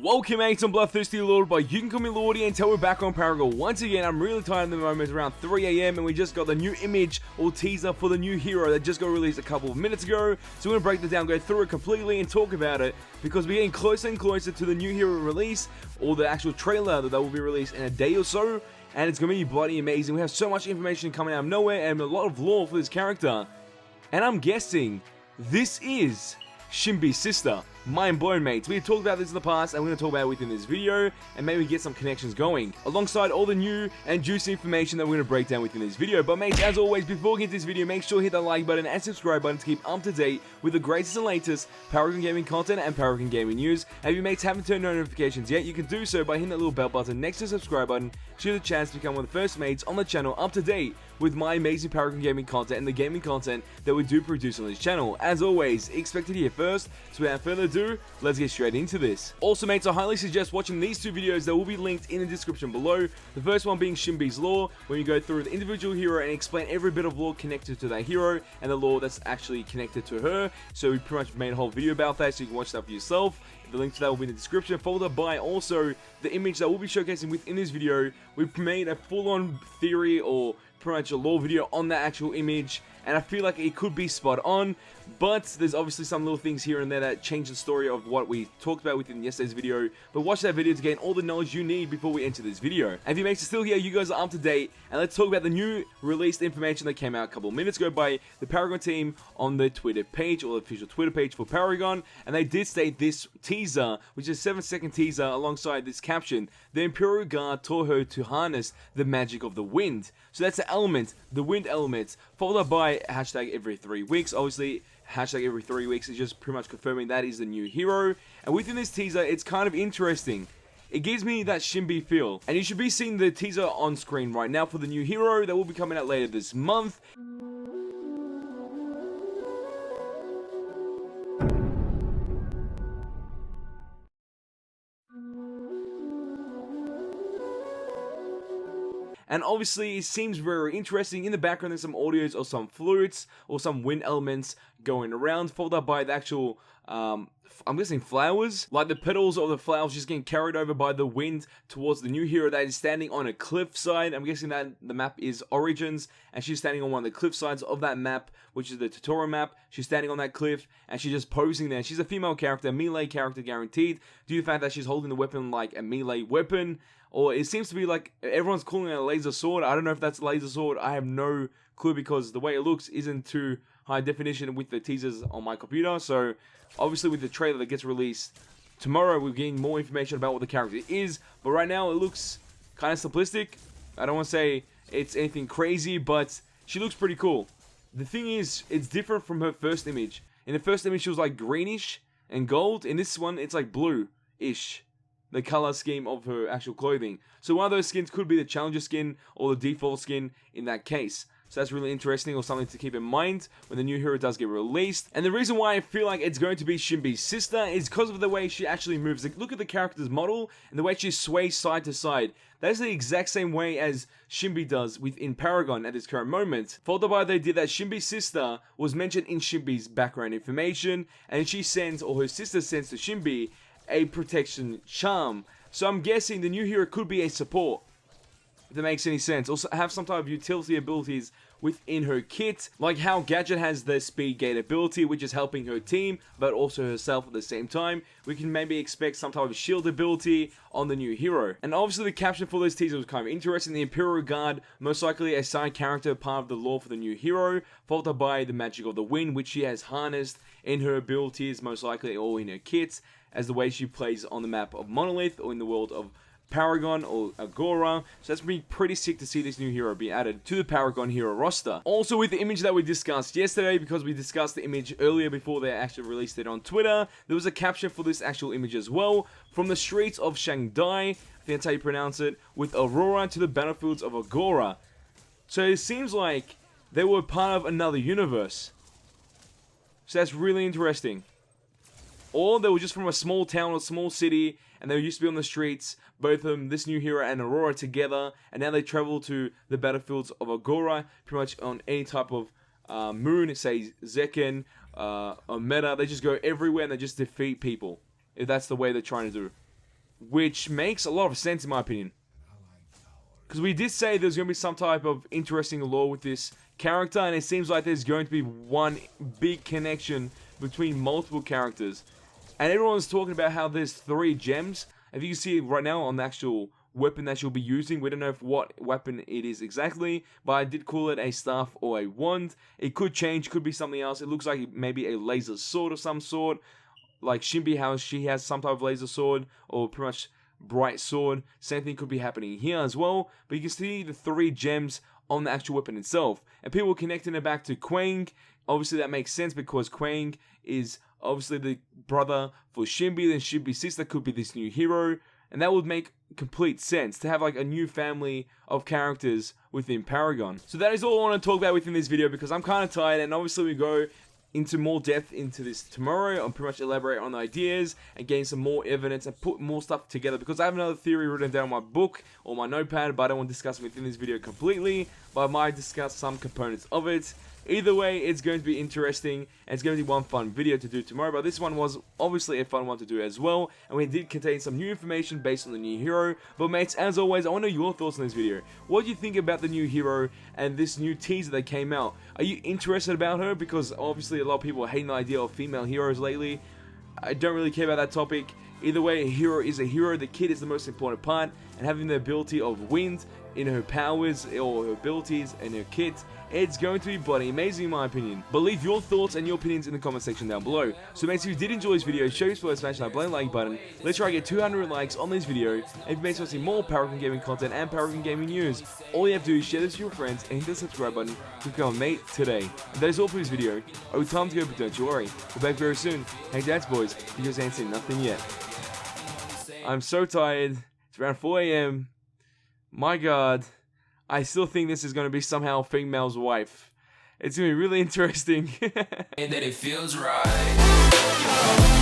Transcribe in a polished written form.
Welcome mates, I'm Bloodthirsty Lord, but you can call me Lordy, and we're back on Paragon. Once again, I'm really tired at the moment. It's around 3 AM and we just got the new image or teaser for the new hero that just got released a couple of minutes ago. So we're going to break this down, go through it completely and talk about it, because we're getting closer and closer to the new hero release, or the actual trailer that will be released in a day or so. And it's going to be bloody amazing. We have so much information coming out of nowhere and a lot of lore for this character. And I'm guessing this is SHINBI's sister. Mind blown, mates. We have talked about this in the past, and we're going to talk about it within this video, and maybe get some connections going, alongside all the new and juicy information that we're going to break down within this video. But mates, as always, before we get into this video, make sure to hit that like button and subscribe button to keep up to date with the greatest and latest Paragon Gaming content and Paragon Gaming news. And if you mates haven't turned on notifications yet, you can do so by hitting that little bell button next to the subscribe button, so you have the chance to become one of the first mates on the channel up to date with my amazing Paragon Gaming content and the gaming content that we do produce on this channel. As always, expected here first, so without further ado, let's get straight into this. Also mates, I highly suggest watching these two videos that will be linked in the description below. The first one being SHINBI's lore, when you go through the individual hero and explain every bit of lore connected to that hero and the lore that's actually connected to her. So we pretty much made a whole video about that, so you can watch that for yourself. The link to that will be in the description, followed by also the image that we'll be showcasing within this video. We've made a full-on theory or pretty much a lore video on that actual image, and I feel like it could be spot on, but there's obviously some little things here and there that change the story of what we talked about within yesterday's video. But watch that video to gain all the knowledge you need before we enter this video. And if you mates are still here, you guys are up to date, and let's talk about the new released information that came out a couple of minutes ago by the Paragon team on the Twitter page, or the official Twitter page for Paragon. And they did state this teaser, which is a 7-second teaser, alongside this caption: the Imperial Guard taught her to harness the magic of the wind. So that's the element, the wind element, followed by hashtag every 3 weeks. Obviously, hashtag every 3 weeks is just pretty much confirming that is the new hero. And within this teaser, it's kind of interesting. It gives me that SHINBI feel. And you should be seeing the teaser on screen right now for the new hero that will be coming out later this month. And obviously, it seems very interesting. In the background, there's some audios or some flutes or some wind elements going around, followed up by the actual, I'm guessing flowers. Like the petals of the flowers just getting carried over by the wind towards the new hero that is standing on a cliffside. I'm guessing that the map is Origins, and she's standing on one of the cliff sides of that map, which is the tutorial map. She's standing on that cliff, and she's just posing there. She's a female character, melee character guaranteed, due to the fact that she's holding the weapon like a melee weapon. Or it seems to be like everyone's calling it a laser sword. I don't know if that's a laser sword. I have no clue, because the way it looks isn't too high definition with the teasers on my computer. So obviously with the trailer that gets released tomorrow, we're getting more information about what the character is. But right now it looks kind of simplistic. I don't want to say it's anything crazy, but she looks pretty cool. The thing is, it's different from her first image. In the first image she was like greenish and gold. In this one it's like blue-ish, the color scheme of her actual clothing. So one of those skins could be the challenger skin or the default skin in that case. So that's really interesting, or something to keep in mind when the new hero does get released. And the reason why I feel like it's going to be SHINBI's sister is because of the way she actually moves. Like, look at the character's model and the way she sways side to side. That is the exact same way as SHINBI does within Paragon at this current moment. Followed by the idea that SHINBI's sister was mentioned in SHINBI's background information, and she sends, or her sister sends to SHINBI, a protection charm. So I'm guessing the new hero could be a support, if that makes any sense. Also have some type of utility abilities within her kit, like how Gadget has the speed gate ability, which is helping her team but also herself at the same time. We can maybe expect some type of shield ability on the new hero. And obviously the caption for this teaser was kind of interesting. The Imperial Guard, most likely a side character, part of the lore for the new hero, followed by the magic of the wind, which she has harnessed in her abilities, most likely, or in her kits, as the way she plays on the map of Monolith or in the world of Paragon or Agora. So that's pretty sick to see this new hero be added to the Paragon hero roster. Also with the image that we discussed yesterday, because we discussed the image earlier before they actually released it on Twitter, there was a caption for this actual image as well. From the streets of Shanghai, I think that's how you pronounce it, with Aurora to the battlefields of Agora. So it seems like they were part of another universe. So that's really interesting. Or they were just from a small town or small city, and they used to be on the streets, both of them, this new hero and Aurora, together, and now they travel to the battlefields of Agora, pretty much on any type of moon, say Zekken, or Meta. They just go everywhere and they just defeat people, if that's the way they're trying to do. which makes a lot of sense in my opinion. Because we did say there's going to be some type of interesting lore with this character, and it seems like there's going to be one big connection between multiple characters. And everyone's talking about how there's 3 gems. If you can see right now on the actual weapon that you'll be using, we don't know what weapon it is exactly, but I did call it a staff or a wand. It could change, could be something else. It looks like maybe a laser sword of some sort, like SHINBI, how she has some type of laser sword, or pretty much bright sword. Same thing could be happening here as well, but you can see the 3 gems on the actual weapon itself, and people connecting it back to Quang. Obviously that makes sense because Quang is obviously the brother for SHINBI, then SHINBI's sister could be this new hero, and that would make complete sense to have like a new family of characters within Paragon. So that is all I want to talk about within this video, because I'm kind of tired, and obviously we go into more depth into this tomorrow. I'll pretty much elaborate on the ideas and gain some more evidence and put more stuff together, because I have another theory written down in my book or my notepad, but I don't want to discuss it within this video completely, but I might discuss some components of it. Either way, it's going to be interesting, and it's going to be one fun video to do tomorrow, but this one was obviously a fun one to do as well, and we did contain some new information based on the new hero. But mates, as always, I want to know your thoughts on this video. What do you think about the new hero and this new teaser that came out? Are you interested about her? Because obviously a lot of people are hating the idea of female heroes lately. I don't really care about that topic. Either way, a hero is a hero. The kid is the most important part, and having the ability of wind in her powers or her abilities and her kit, it's going to be bloody amazing in my opinion. But leave your thoughts and your opinions in the comment section down below. So mates, if you did enjoy this video, show your support, smash that bloody like button. Let's try to get 200 likes on this video. And if you mates want to see more Paragon gaming content and Paragon gaming news, all you have to do is share this with your friends and hit the subscribe button to become a mate today. And that is all for this video. Oh, time to go, but don't you worry, we're back very soon. Hey dads boys, you just ain't seen nothing yet. I'm so tired. It's around 4 AM. My god. I still think this is going to be somehow female's wife. It's going to be really interesting. And that it feels right.